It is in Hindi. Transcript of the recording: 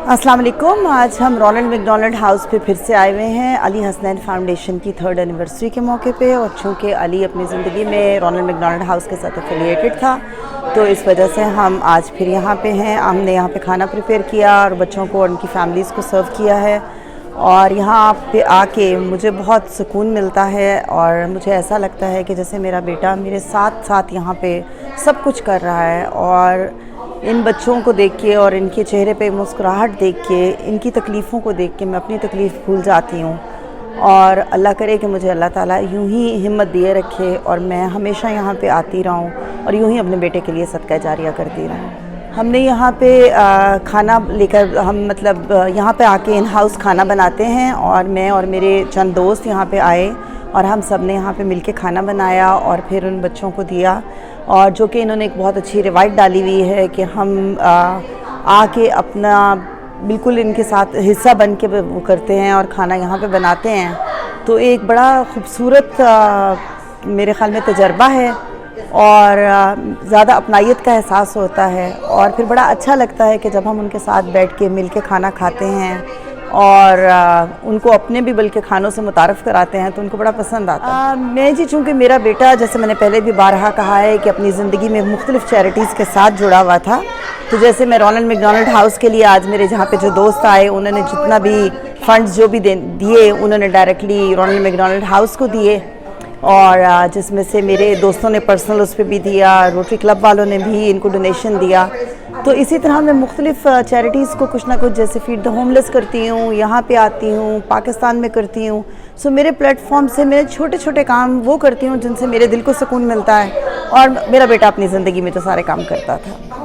अस्सलाम वालेकुम। आज हम रोनल्ड मैकडॉनल्ड हाउस पे फिर से आए हुए हैं अली हसनैन फाउंडेशन की 3rd एनिवर्सरी के मौके पे। और चूँकि अली अपनी ज़िंदगी में रोनल्ड मैकडॉनल्ड हाउस के साथ एफिलिएटेड था, तो इस वजह से हम आज फिर यहाँ पे हैं। हमने यहाँ पे खाना प्रिपेयर किया और बच्चों को और उनकी फैमिलीज़ को सर्व किया है। और यहाँ पे आके मुझे बहुत सुकून मिलता है और मुझे ऐसा लगता है कि जैसे मेरा बेटा मेरे साथ साथ यहाँ पे सब कुछ कर रहा है। और इन बच्चों को देख के और इनके चेहरे पे मुस्कुराहट देख के, इनकी तकलीफ़ों को देख के मैं अपनी तकलीफ़ भूल जाती हूँ। और अल्लाह करे कि मुझे अल्लाह ताला यूं ही हिम्मत दिए रखे और मैं हमेशा यहाँ पे आती रहूँ और यूं ही अपने बेटे के लिए सदका जारिया करती रहूँ। हमने यहाँ पे खाना लेकर हम मतलब यहाँ पे आके इन हाउस खाना बनाते हैं और मैं और मेरे चंद दोस्त यहाँ पे आए और हम सब ने यहाँ पे मिलके खाना बनाया और फिर उन बच्चों को दिया। और जो कि इन्होंने एक बहुत अच्छी रिवायत डाली हुई है कि हम आके अपना बिल्कुल इनके साथ हिस्सा बन के वो करते हैं और खाना यहाँ पे बनाते हैं। तो एक बड़ा ख़ूबसूरत मेरे ख़्याल में तजर्बा है और ज़्यादा अपनाइयत का एहसास होता है। और फिर बड़ा अच्छा लगता है कि जब हम उनके साथ बैठ के मिल के खाना खाते हैं और उनको अपने भी बल्कि खानों से मुतारफ़ कराते हैं तो उनको बड़ा पसंद आता है। मैं जी चूँकि मेरा बेटा, जैसे मैंने पहले भी बारहा कहा है, कि अपनी ज़िंदगी में मुख्तलिफ़ चैरिटीज़ के साथ जुड़ा हुआ था, तो जैसे मैं रोनल्ड मैकडॉनल्ड हाउस के लिए आज मेरे जहाँ पे जो दोस्त आए उन्होंने जितना भी फ़ंड्स जो भी दिए उन्होंने डायरेक्टली रोनल्ड मैकडॉनल्ड हाउस को दिए। और जिसमें से मेरे दोस्तों ने पर्सनल उस पर भी दिया, रोटरी क्लब वालों ने भी इनको डोनेशन दिया। तो इसी तरह मैं मुख्तलिफ़ चैरिटीज़ को कुछ ना कुछ, जैसे फीड द होमलेस करती हूँ, यहाँ पे आती हूँ, पाकिस्तान में करती हूँ। सो मेरे प्लेटफॉर्म से मैं छोटे छोटे काम वो करती हूँ जिनसे मेरे दिल को सुकून मिलता है। और मेरा बेटा अपनी ज़िंदगी में तो सारे काम करता था।